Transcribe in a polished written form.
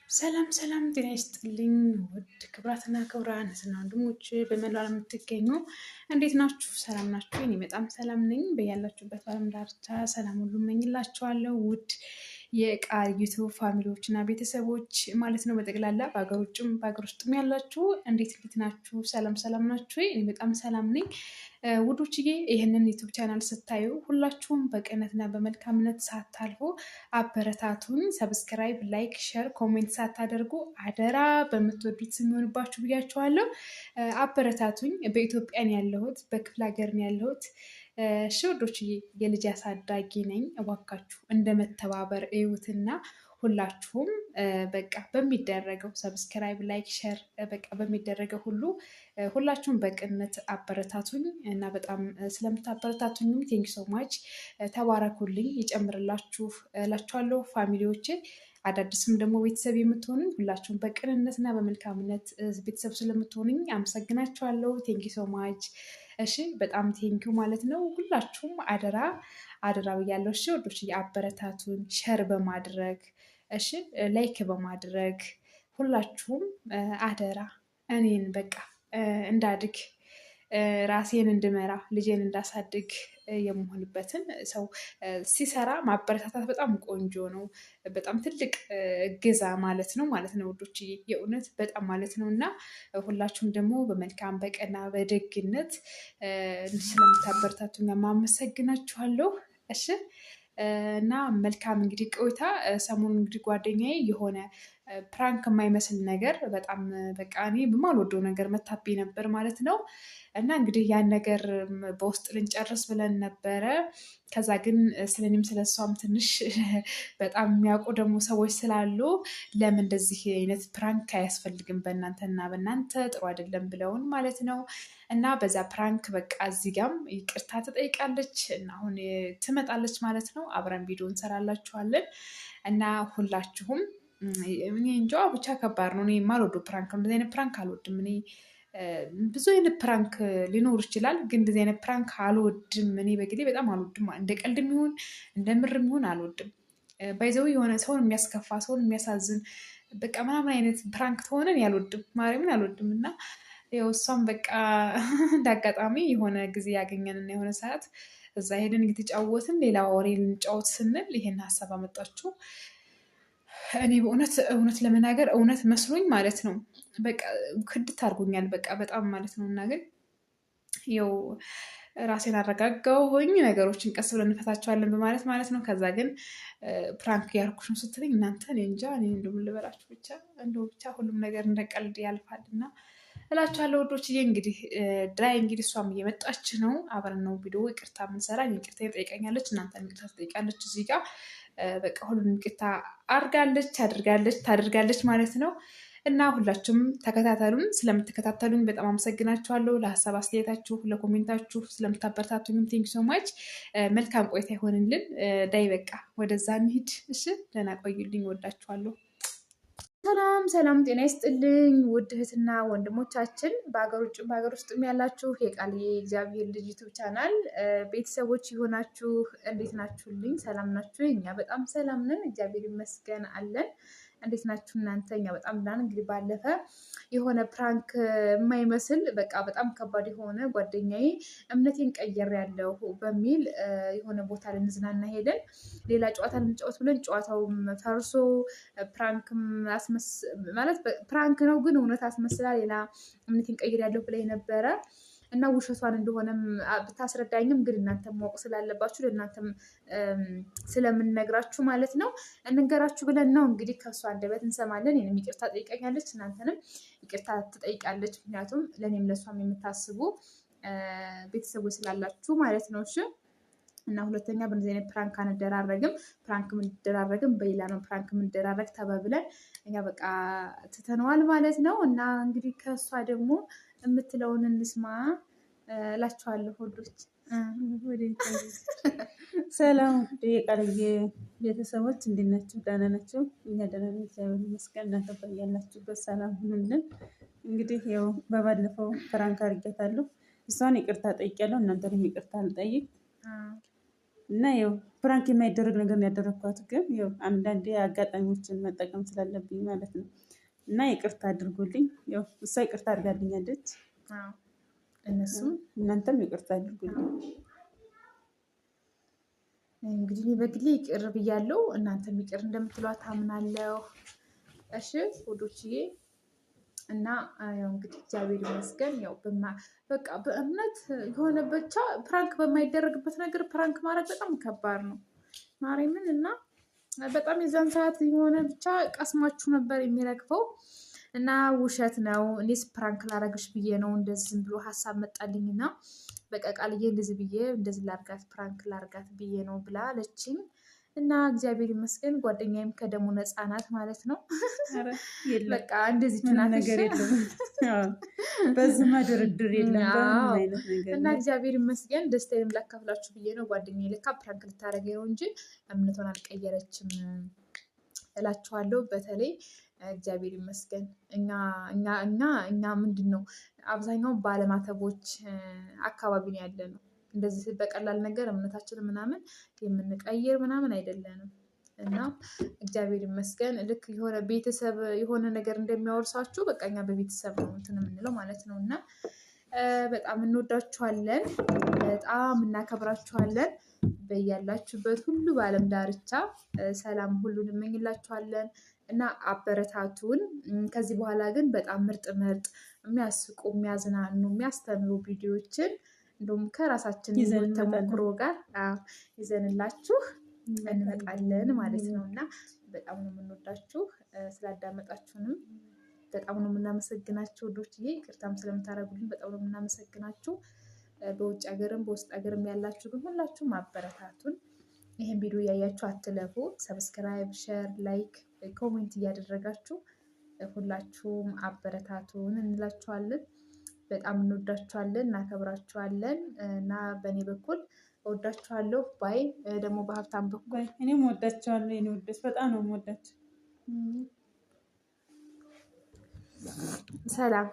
ሰላም ሰላም ጤና ይስጥልኝ ውድ ክብራትና ክብራን እህትና ወንድሞች በመላው ዓለም የምትገኙ እንዴት ናችሁ? ሰላም ናችሁ? እኔ በጣም ሰላም ነኝ። በያላችሁበት ዓለም ዳርቻ ሰላም ሁሉ እመኝላችኋለሁ። ውድ የቃል ዩቱብ ፋሚሊዎች እና ቤተሰቦች ማለት ነው። በጠቅላላ በሀገር ውጭም በሀገር ውስጥም ያላችሁ እንዴት ናችሁ? ሰላም ሰላም ናችሁ? እኔ በጣም ሰላም ነኝ። ውዶችዬ ይህንን ዩቱብ ቻናል ስታዩ ሁላችሁም በቅንነትና በመልካምነት ሳታልፉ አበረታቱን። ሰብስክራይብ፣ ላይክ፣ ሸር፣ ኮሜንት ሳታደርጉ አደራ በምትወዱት ስም ይሆንባችሁ ብያችኋለሁ። አበረታቱኝ። በኢትዮጵያን ያለሁት በክፍለ ሀገር ነው ያለሁት። እሺ ውዶችዬ የልጅ አሳዳጊ ነኝ። እባካችሁ እንደ መተባበር እዩትና ሁላችሁም በቃ በሚደረገው ሰብስክራይብ ላይክ ሸር በቃ በሚደረገው ሁሉ ሁላችሁም በቅንነት አበረታቱኝ እና በጣም ስለምታበረታቱኝም ቴንክ ሶ ማች ተባረኩልኝ፣ ይጨምርላችሁ እላችኋለሁ ፋሚሊዎቼ። አዳዲስም ደግሞ ቤተሰብ የምትሆኑኝ ሁላችሁም በቅንነትና በመልካምነት ቤተሰብ ስለምትሆኑኝ አመሰግናችኋለሁ። ቴንክ ሶ ማች። እሺ በጣም ቴንኪው ማለት ነው። ሁላችሁም አደራ አደራ ብያለሁ። እሺ ወዶች አበረታቱን ሸር በማድረግ እሺ ላይክ በማድረግ ሁላችሁም አደራ እኔን በቃ እንዳድግ ራሴን እንድመራ ልጄን እንዳሳድግ የምሆንበትን ሰው ሲሰራ ማበረታታት በጣም ቆንጆ ነው። በጣም ትልቅ እገዛ ማለት ነው ውዶች የእውነት በጣም ማለት ነው። እና ሁላችሁም ደግሞ በመልካም በቀና በደግነት ስለምታበረታቱኝ አመሰግናችኋለሁ። እሺ እና መልካም እንግዲህ ቆይታ። ሰሞኑን እንግዲህ ጓደኛዬ የሆነ ፕራንክ የማይመስል ነገር በጣም በቃ እኔ በማልወደው ነገር መታብኝ ነበር ማለት ነው። እና እንግዲህ ያን ነገር በውስጥ ልንጨርስ ብለን ነበረ። ከዛ ግን ስለኔም ስለሷም ትንሽ በጣም የሚያውቁ ደግሞ ሰዎች ስላሉ ለምን እንደዚህ አይነት ፕራንክ አያስፈልግም በእናንተና በእናንተ ጥሩ አይደለም ብለውን ማለት ነው። እና በዛ ፕራንክ በቃ እዚህ ጋም ይቅርታ ትጠይቃለች እና አሁን ትመጣለች ማለት ነው። አብረን ቪዲዮ እንሰራላችኋለን እና ሁላችሁም እኔ እንጃ ብቻ ከባድ ነው። እኔ የማልወደው ፕራንክ ነው። እንደዚህ አይነት ፕራንክ አልወድም እኔ። ብዙ አይነት ፕራንክ ሊኖር ይችላል፣ ግን እንደዚህ አይነት ፕራንክ አልወድም እኔ በግሌ በጣም አልወድም። እንደ ቀልድ የሚሆን እንደ ምር የሚሆን አልወድም። ባይዘው የሆነ ሰውን የሚያስከፋ ሰውን የሚያሳዝን በቃ ምናምን አይነት ፕራንክ ተሆነ እኔ አልወድም፣ ማርያምን አልወድም። እና ያው እሷም በቃ እንዳጋጣሚ የሆነ ጊዜ ያገኘንና የሆነ ሰዓት እዛ ሄደን እየተጫወትን ሌላ ወሬ ልንጫወት ስንል ይሄን ሀሳብ አመጣችሁ። እኔ እውነት ለመናገር እውነት መስሎኝ ማለት ነው። በቃ ክድት አድርጎኛል በቃ በጣም ማለት ነው። እና ግን ያው ራሴን አረጋጋሁኝ፣ ነገሮችን ቀስ ብለን እንፈታቸዋለን በማለት ማለት ነው። ከዛ ግን ፕራንክ ያልኩሽ ነው ስትለኝ እናንተ እኔ እንጃ እኔ እንደምን ልበላችሁ ብቻ ሁሉም ነገር እንደ ቀልድ ያልፋል እና እላችኋለሁ ወዶችዬ። እንግዲህ ድራይ እንግዲህ እሷም እየመጣች ነው። አብረን ነው ቪዲዮ ይቅርታ የምንሰራ። ይቅርታ ትጠይቀኛለች፣ እናንተን ይቅርታ ትጠይቃለች። እዚህ ጋር በቃ ሁሉንም ይቅርታ ታደርጋለች ማለት ነው። እና ሁላችሁም ተከታተሉን። ስለምትከታተሉኝ በጣም አመሰግናችኋለሁ። ለሀሳብ አስተያየታችሁ፣ ለኮሜንታችሁ ስለምታበረታቱኝም ቴንክ ሶ ማች። መልካም ቆይታ ይሆንልን። ዳይ በቃ ወደዛ እንሂድ። እሺ ደህና ቆዩልኝ። ወዳችኋለሁ። ሰላም ሰላም ጤና ይስጥልኝ ውድ እህትና ወንድሞቻችን በሀገር ውጭም በሀገር ውስጥም ያላችሁ የቃል የእግዚአብሔር ልጅ ዩቱብ ቻናል ቤተሰቦች የሆናችሁ እንዴት ናችሁልኝ? ሰላም ናችሁ? እኛ በጣም ሰላም ነን፣ እግዚአብሔር ይመስገን አለን። እንዴት ናችሁ እናንተ? እኛ በጣም ብላን። እንግዲህ ባለፈ የሆነ ፕራንክ የማይመስል በቃ በጣም ከባድ የሆነ ጓደኛዬ እምነቴን ቀይሬያለሁ በሚል የሆነ ቦታ ልንዝናና ሄደን ሌላ ጨዋታ ልንጫወት ብለን ጨዋታውም ፈርሶ ፕራንክም ማለት ፕራንክ ነው ግን እውነት አስመስላ ሌላ እምነቴን ቀይሬያለሁ ብላኝ ነበረ እና ውሸቷን እንደሆነም ብታስረዳኝም ግን እናንተም ማወቅ ስላለባችሁ ለእናንተም ስለምንነግራችሁ ማለት ነው እንንገራችሁ ብለን ነው። እንግዲህ ከእሷ አንደበት እንሰማለን። እኔንም ይቅርታ ጠይቀኛለች፣ እናንተንም ይቅርታ ትጠይቃለች። ምክንያቱም ለእኔም ለእሷም የምታስቡ ቤተሰቦች ስላላችሁ ማለት ነው። እሺ እና ሁለተኛ በእንደዚህ አይነት ፕራንክ አንደራረግም። ፕራንክ ምንደራረግም በሌላ ነው ፕራንክ ምንደራረግ ተባብለን እኛ በቃ ትተነዋል ማለት ነው። እና እንግዲህ ከእሷ ደግሞ የምትለውን እንስማ እላችኋለሁ ወዶች። ሰላም የቃልዬ ቤተሰቦች እንዴት ናችሁ? ደህና ናችሁ? እኛ ደህና ነን እግዚአብሔር ይመስገን። እናንተ ያላችሁበት ሰላም ሁኑልን። እንግዲህ ያው በባለፈው ፕራንክ አድርጌያታለሁ። እሷን ይቅርታ ጠይቄያለሁ፣ እናንተንም ይቅርታ ልጠይቅ። እና ያው ፕራንክ የማይደረግ ነገር ነው ያደረኳት። ግን ያው አንዳንዴ አጋጣሚዎችን መጠቀም ስላለብኝ ማለት ነው። እና ይቅርታ አድርጉልኝ። ያው እሷ ይቅርታ አድርጋልኛለች። እነሱም እናንተም ይቅርታ አድርጉልኝ። እንግዲህ እኔ በግሌ ይቅር ብያለሁ። እናንተም ይቅር እንደምትሏት አምናለሁ። እሺ ውዶችዬ እና ያው እንግዲህ እግዚአብሔር ይመስገን። ያው በቃ በእምነት የሆነ ብቻ ፕራንክ በማይደረግበት ነገር ፕራንክ ማድረግ በጣም ከባድ ነው ማርያምን። እና በጣም የዛን ሰዓት የሆነ ብቻ ቀስማችሁ ነበር የሚረግፈው። እና ውሸት ነው እኔስ ፕራንክ ላረግሽ ብዬ ነው እንደዚህ ዝም ብሎ ሀሳብ መጣልኝና በቃ ቃልዬ እንደዚህ ብዬ እንደዚህ ላርጋት ፕራንክ ላርጋት ብዬ ነው ብላ አለችኝ። እና እግዚአብሔር ይመስገን ጓደኛዬም ከደሙ ነፃ ናት ማለት ነው። በቃ እንደዚህ ነገር የለም በዝማ ድርድር የለም አይነት ነገር እና እግዚአብሔር ይመስገን ደስታዬን ላካፍላችሁ ብዬ ነው። ጓደኛዬ ለካ ፕራንክ ልታረገኝ ነው እንጂ እምነቷን አልቀየረችም እላችኋለሁ። በተለይ እግዚአብሔር ይመስገን እኛ ምንድን ነው አብዛኛው ባለማተቦች አካባቢ ነው ያለ ነው። እንደዚህ በቀላል ነገር እምነታችን ምናምን የምንቀይር ምናምን አይደለንም። እና እግዚአብሔር ይመስገን ልክ የሆነ ቤተሰብ የሆነ ነገር እንደሚያወርሳችሁ በቃ እኛ በቤተሰብ ነው እንትን የምንለው ማለት ነው። እና በጣም እንወዳችኋለን፣ በጣም እናከብራችኋለን። በያላችሁበት ሁሉ በዓለም ዳርቻ ሰላም ሁሉን እንመኝላችኋለን። እና አበረታቱን። ከዚህ በኋላ ግን በጣም ምርጥ የሚያስቁ፣ የሚያዝናኑ፣ የሚያስተምሩ ቪዲዮዎችን እንደውም ከራሳችን ተሞክሮ ጋር ይዘንላችሁ እንመጣለን ማለት ነው። እና በጣም ነው የምንወዳችሁ። ስላዳመጣችሁንም በጣም ነው የምናመሰግናችሁ ውዶችዬ። ይቅርታም ስለምታደርጉልን በጣም ነው የምናመሰግናችሁ። በውጭ ሀገርም በውስጥ ሀገርም ያላችሁ ግን ሁላችሁም አበረታቱን። ይህን ቪዲዮ እያያችሁ አትለፉ። ሰብስክራይብ፣ ሼር፣ ላይክ፣ ኮሜንት እያደረጋችሁ ሁላችሁም አበረታቱን እንላችኋለን። በጣም እንወዳችኋለን፣ እናከብራችኋለን። እና በእኔ በኩል እወዳችኋለሁ። ባይ ደግሞ በሀብታም በኩል እኔም እወዳችኋለሁ። የእኔ ውዶች በጣም ነው የምወዳችሁ። ሰላም